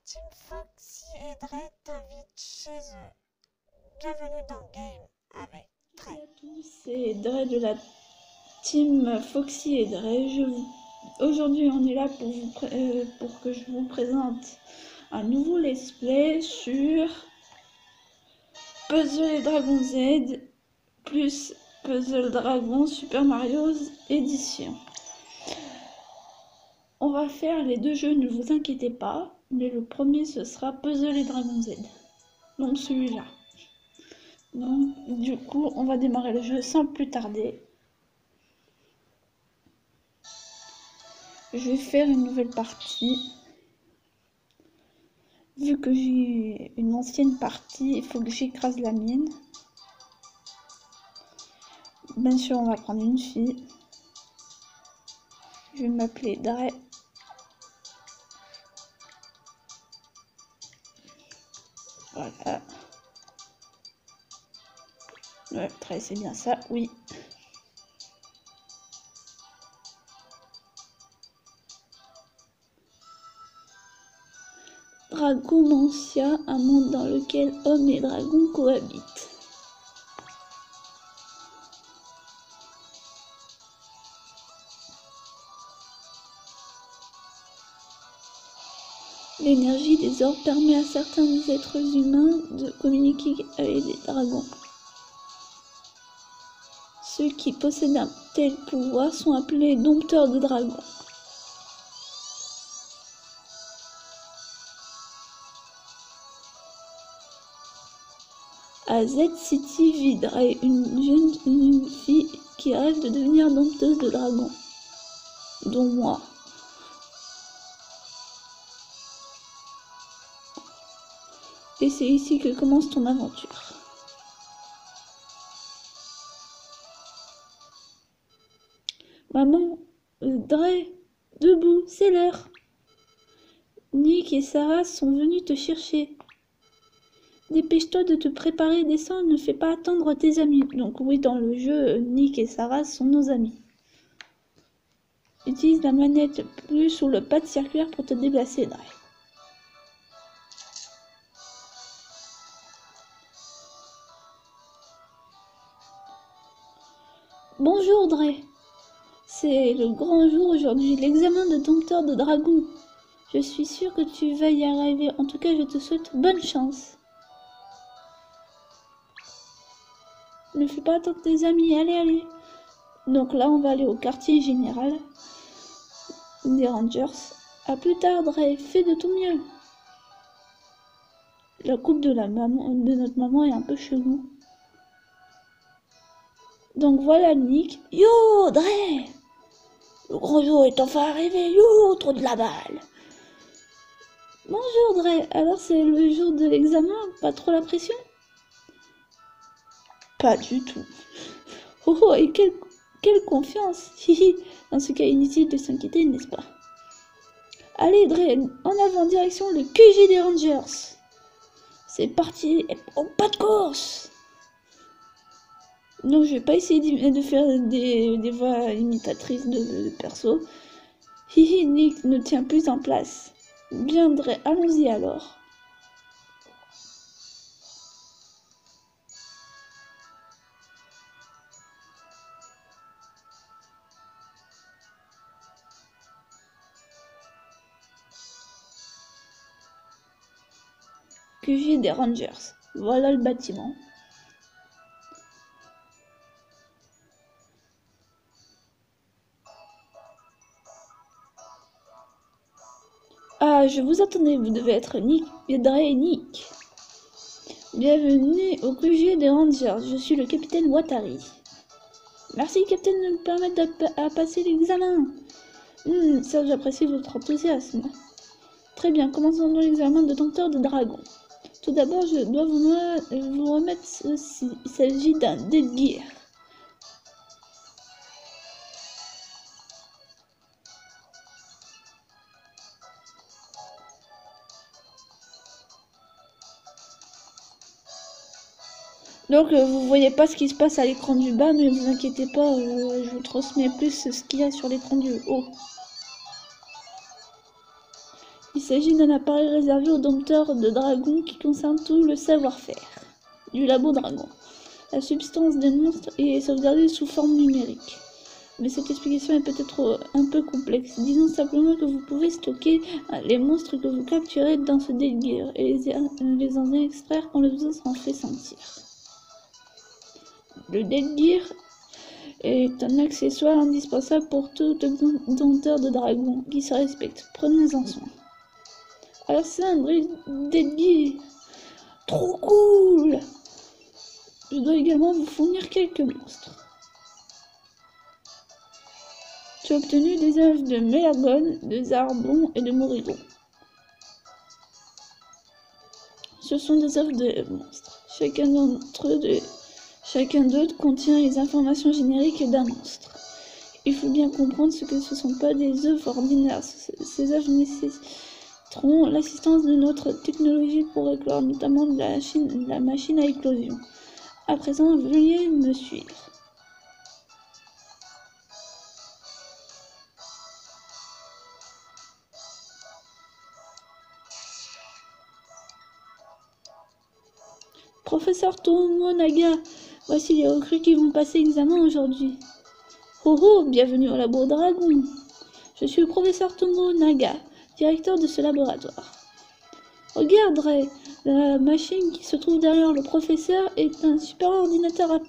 team Foxy et Dre t'invitent chez eux. Bienvenue dans le game avec Dre. Salut à tous, c'est Dre de la team Foxy et Dre. Aujourd'hui, on est là pour que je vous présente un nouveau let's play sur Puzzle et Dragon Z plus Puzzle Dragon Super Mario Edition. On va faire les deux jeux, ne vous inquiétez pas, mais le premier ce sera Puzzle et Dragon Z. Donc celui-là. Donc du coup, on va démarrer le jeu sans plus tarder. Je vais faire une nouvelle partie. Vu que j'ai une ancienne partie, il faut que j'écrase la mienne. Bien sûr, on va prendre une fille. Je vais m'appeler Dre. Voilà. Ouais, Dre, c'est bien ça, oui. Dragomancia, un monde dans lequel hommes et dragons cohabitent. L'énergie des orbes permet à certains êtres humains de communiquer avec des dragons. Ceux qui possèdent un tel pouvoir sont appelés dompteurs de dragons. À Z-City vit Dre, une fille qui rêve de devenir dompteuse de dragons, dont moi. Et c'est ici que commence ton aventure. Maman, Dre, debout, c'est l'heure. Nick et Sarah sont venus te chercher. Dépêche-toi de te préparer, descends, ne fais pas attendre tes amis. Donc oui, dans le jeu, Nick et Sarah sont nos amis. Utilise la manette plus ou le pad circulaire pour te déplacer, Dre. Bonjour, Dre. C'est le grand jour aujourd'hui, l'examen de dompteur de dragon. Je suis sûre que tu vas y arriver. En tout cas, je te souhaite bonne chance. Ne fais pas attendre tes amis, allez, allez. Donc là, on va aller au quartier général des Rangers. À plus tard, Dre, fais de ton mieux. La coupe de notre maman est un peu chelou. Donc voilà Nick. Yo, Dre! Le grand jour est enfin arrivé. Yo, trop de la balle. Bonjour, Dre. Alors c'est le jour de l'examen, pas trop la pression? Pas du tout. Oh, oh, et quelle confiance. Hihi. Dans ce cas, inutile de s'inquiéter, n'est-ce pas? Allez, Dre, en avant, direction le QG des Rangers. C'est parti, oh, pas de course. Non, je vais pas essayer de faire des voix imitatrices de perso. Hihi, Nick ne tient plus en place. Bien, Dre, allons-y alors. QG des Rangers. Voilà le bâtiment. Ah, je vous attendais, vous devez être Nick, Dre et Nick. Bienvenue au QG des Rangers, je suis le capitaine Watari. Merci, capitaine, de me permettre de passer l'examen. Ça, j'apprécie votre enthousiasme. Très bien, commençons donc l'examen de dompteur de dragon. Tout d'abord, je dois vous remettre ceci. Il s'agit d'un Dead Gear. Donc vous voyez pas ce qui se passe à l'écran du bas, mais vous inquiétez pas, je vous transmets plus ce qu'il y a sur l'écran du haut. Il s'agit d'un appareil réservé aux dompteurs de dragons qui concerne tout le savoir-faire du labo dragon. La substance des monstres est sauvegardée sous forme numérique. Mais cette explication est peut-être un peu complexe. Disons simplement que vous pouvez stocker les monstres que vous capturez dans ce Deadgear et les en extraire quand le besoin s'en fait sentir. Le Deadgear est un accessoire indispensable pour tout dompteur de dragon qui se respecte. Prenez-en soin. Alors c'est un Deadgear. Trop cool! Je dois également vous fournir quelques monstres. Tu as obtenu des œufs de Mélagone, de Zarbon et de Morrigan. Ce sont des œufs de monstres. Chacun d'eux contient les informations génériques d'un monstre. Il faut bien comprendre que ce ne sont pas des œufs ordinaires. Ces œufs nécessiteront l'assistance de notre technologie pour éclore, notamment de la machine à éclosion. À présent, veuillez me suivre. Professeur Tomonaga, voici les recrues qui vont passer l'examen aujourd'hui. Oh oh, bienvenue au labo dragon. Je suis le professeur Tomonaga, directeur de ce laboratoire. Regarde, Ray, la machine qui se trouve derrière le professeur est un super ordinateur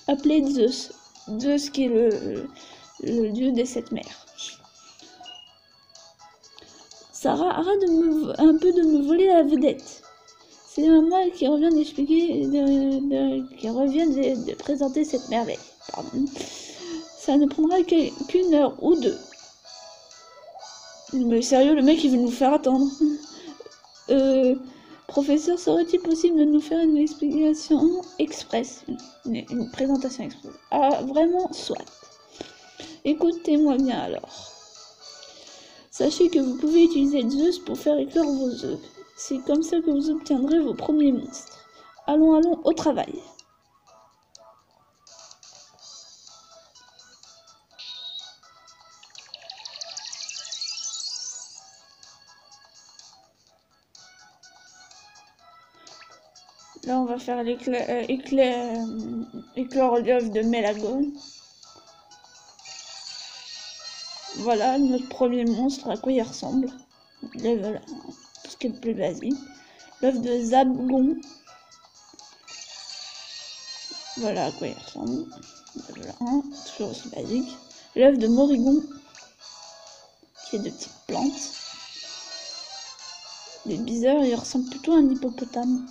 appelé Zeus. Zeus qui est le dieu des 7 mers. Sarah, arrête un peu de me voler la vedette. C'est maman qui revient de présenter cette merveille. Pardon. Ça ne prendra qu'une heure ou deux. Mais sérieux, le mec il veut nous faire attendre. Professeur, serait-il possible de nous faire une explication express, une présentation express? Ah, vraiment, soit. Écoutez-moi bien alors. Sachez que vous pouvez utiliser Zeus pour faire éclore vos œufs. C'est comme ça que vous obtiendrez vos premiers monstres. Allons, au travail. Là, on va faire éclore l'œuf de Mélagone. Voilà notre premier monstre, à quoi il ressemble. Voilà, tout ce qui est le plus basique. L'œuf de Zabgon. Voilà à quoi il ressemble. Voilà, toujours aussi basique. L'œuf de Morrigan, qui est de type plante. Il est bizarre, il ressemble plutôt à un hippopotame.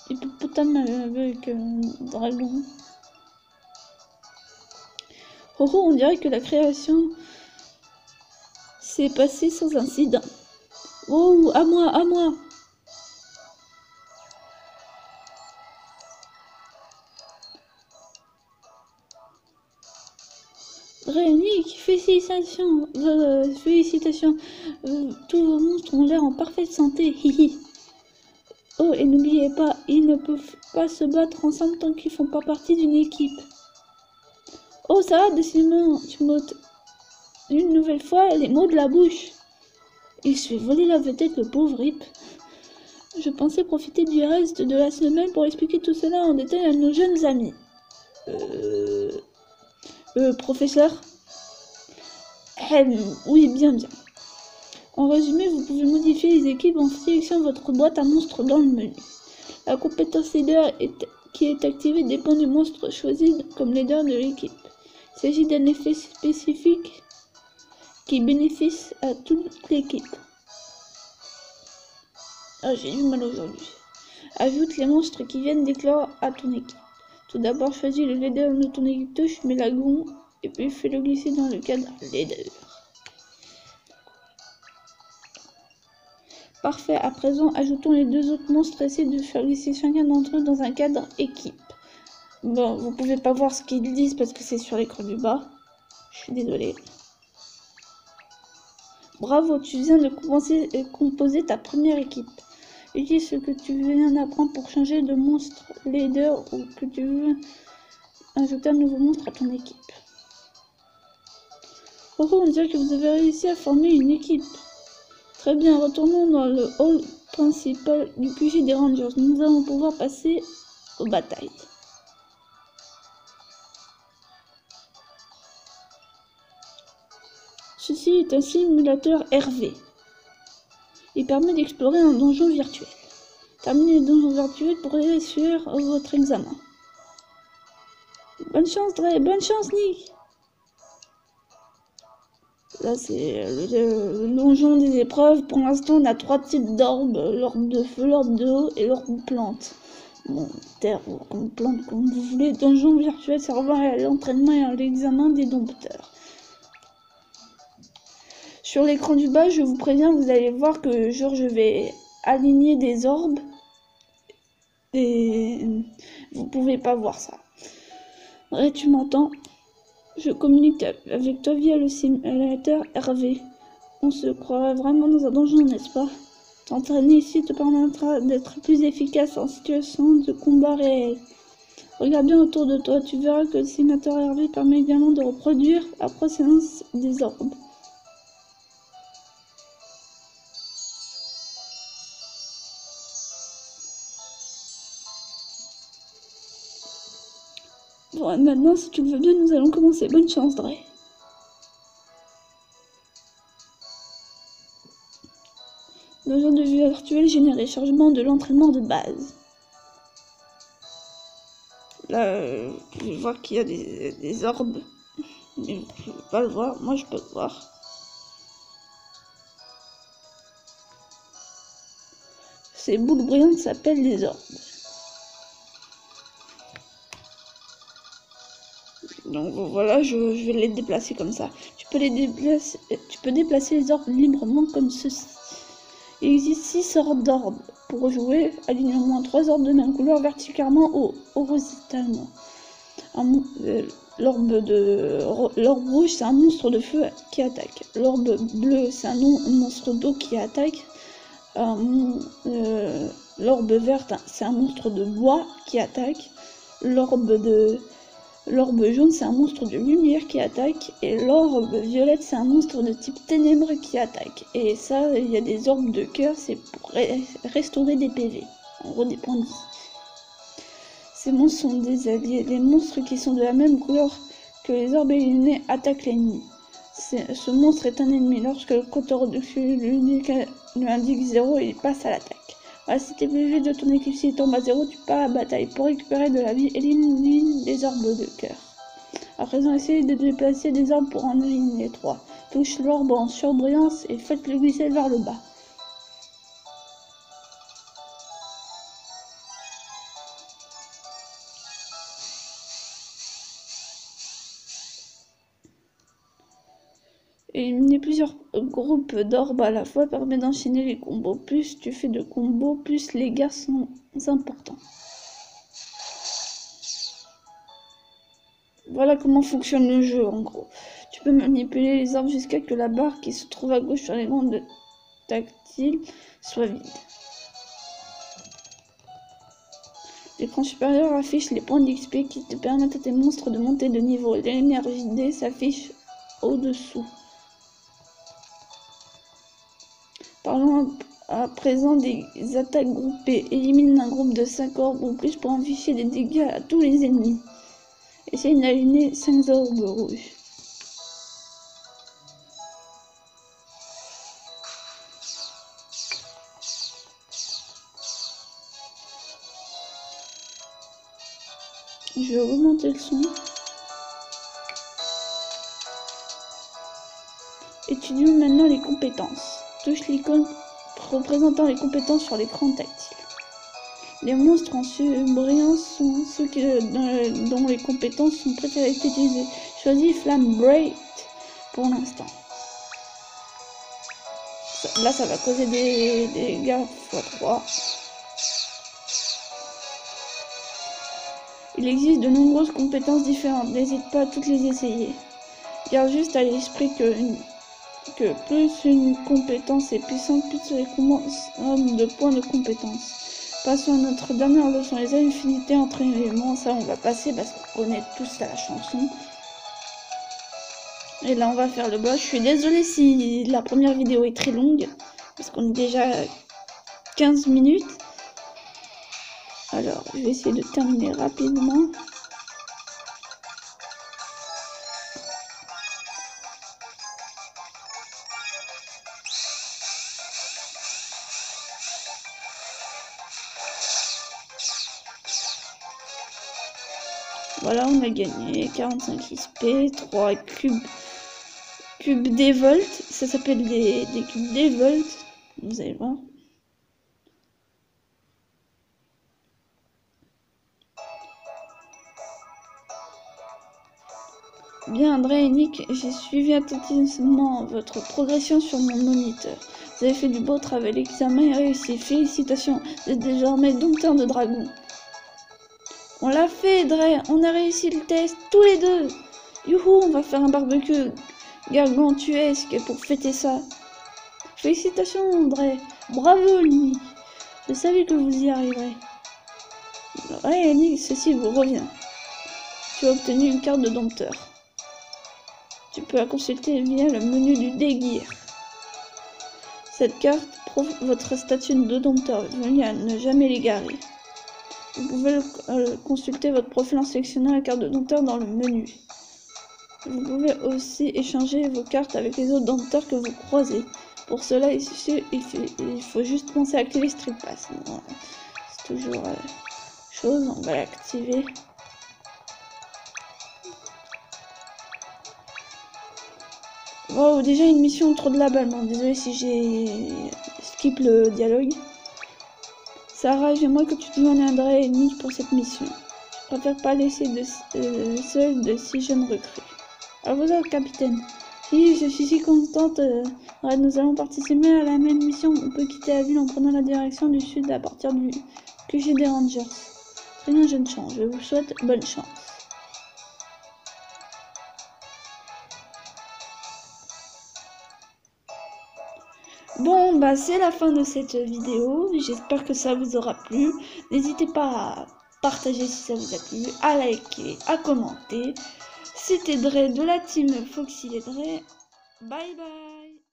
Hippopotame avec dragon. Oh oh, on dirait que la création s'est passée sans incident. Oh, à moi, à moi. Réunique, félicitations, félicitations. Tous vos monstres ont l'air en parfaite santé, hihi. Oh, et n'oubliez pas, ils ne peuvent pas se battre ensemble tant qu'ils font pas partie d'une équipe. Oh, ça va, décidément, tu m'ôtes une nouvelle fois les mots de la bouche. Il se fait voler la vedette, le pauvre Rip. Je pensais profiter du reste de la semaine pour expliquer tout cela en détail à nos jeunes amis. Professeur? Oui, bien. En résumé, vous pouvez modifier les équipes en sélectionnant votre boîte à monstres dans le menu. La compétence leader qui est activée dépend du monstre choisi comme leader de l'équipe. Il s'agit d'un effet spécifique qui bénéficie à toute l'équipe. Ah, j'ai du mal aujourd'hui. Ajoute les monstres qui viennent d'éclore à ton équipe. Tout d'abord, choisis le leader de ton équipe touche Mélagone et puis fais-le glisser dans le cadre leader. Parfait, à présent, ajoutons les deux autres monstres et essayez de faire glisser chacun d'entre eux dans un cadre équipe. Bon, vous pouvez pas voir ce qu'ils disent parce que c'est sur l'écran du bas. Je suis désolée. Bravo, tu viens de composer ta première équipe. Utilise ce que tu viens d'apprendre pour changer de monstre leader ou que tu veux ajouter un nouveau monstre à ton équipe. Oh, on dirait que vous avez réussi à former une équipe. Très bien, retournons dans le hall principal du QG des Rangers. Nous allons pouvoir passer aux batailles. Ceci est un simulateur RV. Il permet d'explorer un donjon virtuel. Terminez le donjon virtuel pour réussir votre examen. Bonne chance Dre, bonne chance Nick. Là c'est le donjon des épreuves. Pour l'instant on a 3 types d'orbes, l'orbe de feu, l'orbe de eau et l'orbe plante. Bon, terre ou comme plante comme vous voulez. Donjon virtuel servant à l'entraînement et à l'examen des dompteurs. Sur l'écran du bas, je vous préviens, vous allez voir que genre je vais aligner des orbes. Et vous pouvez pas voir ça. Ouais, tu m'entends? Je communique avec toi via le simulateur RV. On se croirait vraiment dans un donjon, n'est-ce pas? T'entraîner ici te permettra d'être plus efficace en situation de combat réel. Regarde bien autour de toi, tu verras que le simulateur RV permet également de reproduire la procédance des orbes. Bon, maintenant, si tu le veux bien, nous allons commencer. Bonne chance, Dre. Donjon de vue virtuel généré. Chargement de l'entraînement de base. Là, je vois qu'il y a des orbes. Mais vous ne pouvez pas le voir. Moi, je peux le voir. Ces boules brillantes s'appellent des orbes. Donc voilà, je vais les déplacer comme ça. Tu peux déplacer les orbes librement comme ceci. Il existe 6 sortes d'orbes. Pour jouer, aligne au moins 3 orbes de même couleur verticalement ou horizontalement. L'orbe rouge, c'est un monstre de feu qui attaque. L'orbe bleu, c'est un monstre d'eau qui attaque. L'orbe verte, c'est un monstre de bois qui attaque. L'orbe jaune, c'est un monstre de lumière qui attaque. Et l'orbe violette, c'est un monstre de type ténèbres qui attaque. Et ça, il y a des orbes de cœur, c'est pour restaurer des PV. En gros, des points de vie. Ces monstres sont des alliés. Les monstres qui sont de la même couleur que les orbes éliminés attaquent l'ennemi. Ce monstre est un ennemi. Lorsque le compteur au-dessus lui indique 0, il passe à l'attaque. Voilà, si tes PV de ton équipe s'y tombe à 0, tu pars à la bataille. Pour récupérer de la vie, élimine des orbes de cœur. À présent, essayez de déplacer des orbes pour en éliminer 3. Touche l'orbe en surbrillance et faites-le glisser vers le bas. Éliminer plusieurs groupes d'orbes à la fois permet d'enchaîner les combos. Plus tu fais de combos, plus les gains sont importants. Voilà comment fonctionne le jeu en gros. Tu peux manipuler les orbes jusqu'à que la barre qui se trouve à gauche sur l'écran tactile soit vide. L'écran supérieur affiche les points d'XP qui te permettent à tes monstres de monter de niveau. L'énergie D s'affiche au-dessous. Parlons à présent des attaques groupées. Élimine un groupe de 5 orbes ou plus pour infliger des dégâts à tous les ennemis. Essaye d'aligner 5 orbes rouges. Je vais augmenter le son. Étudions maintenant les compétences. Touche l'icône représentant les compétences sur l'écran tactile. Les monstres en surbrillance sont ceux dont les compétences sont prêtes à être utilisées. Choisis Flame Bright pour l'instant. Là, ça va causer des dégâts x3. Il existe de nombreuses compétences différentes. N'hésite pas à toutes les essayer. Garde juste à l'esprit que plus une compétence est puissante, plus les nombre de points de compétence. Passons à notre dernière leçon, les infinités entre éléments. Ça, on va passer parce qu'on connaît tous la chanson. Et là, on va faire le boss. Je suis désolée si la première vidéo est très longue. parce qu'on est déjà à 15 minutes. Alors, je vais essayer de terminer rapidement. Voilà, on a gagné 45 XP, 3 cubes Dévolt. Ça s'appelle des cubes Dévolt. Vous allez voir. Bien, André et Nick, j'ai suivi attentivement votre progression sur mon moniteur. Vous avez fait du beau travail, l'examen est réussi. Félicitations, vous êtes désormais dompteur de dragons. On l'a fait, Dre, on a réussi le test, tous les deux. Youhou, on va faire un barbecue gargantuesque pour fêter ça. Félicitations, André. Bravo, Nick. Je savais que vous y arriverez. Ouais, Nick, ceci vous revient. Tu as obtenu une carte de dompteur. Tu peux la consulter via le menu du déguire. Cette carte prouve votre statut de dompteur. Veuillez à ne jamais l'égarer. Vous pouvez consulter votre profil en sélectionnant la carte de dompteur dans le menu. Vous pouvez aussi échanger vos cartes avec les autres dompteurs que vous croisez. Pour cela, il faut juste penser à activer Street Pass. C'est toujours chose, on va l'activer. Oh, déjà une mission trop de la balle. Bon, désolé si j'ai skip le dialogue. Sarah, j'aimerais que tu deviendrais et Nick pour cette mission. Je préfère pas laisser seul de si jeunes recrues. Alors vous autres, capitaine. Si, je suis si contente. Nous allons participer à la même mission. On peut quitter la ville en prenant la direction du sud à partir du QG des Rangers. Très bien, jeune chance. Je vous souhaite bonne chance. Bon, bah c'est la fin de cette vidéo. J'espère que ça vous aura plu. N'hésitez pas à partager si ça vous a plu, à liker, à commenter. C'était Dre de la team Foxy et Dre. Bye bye.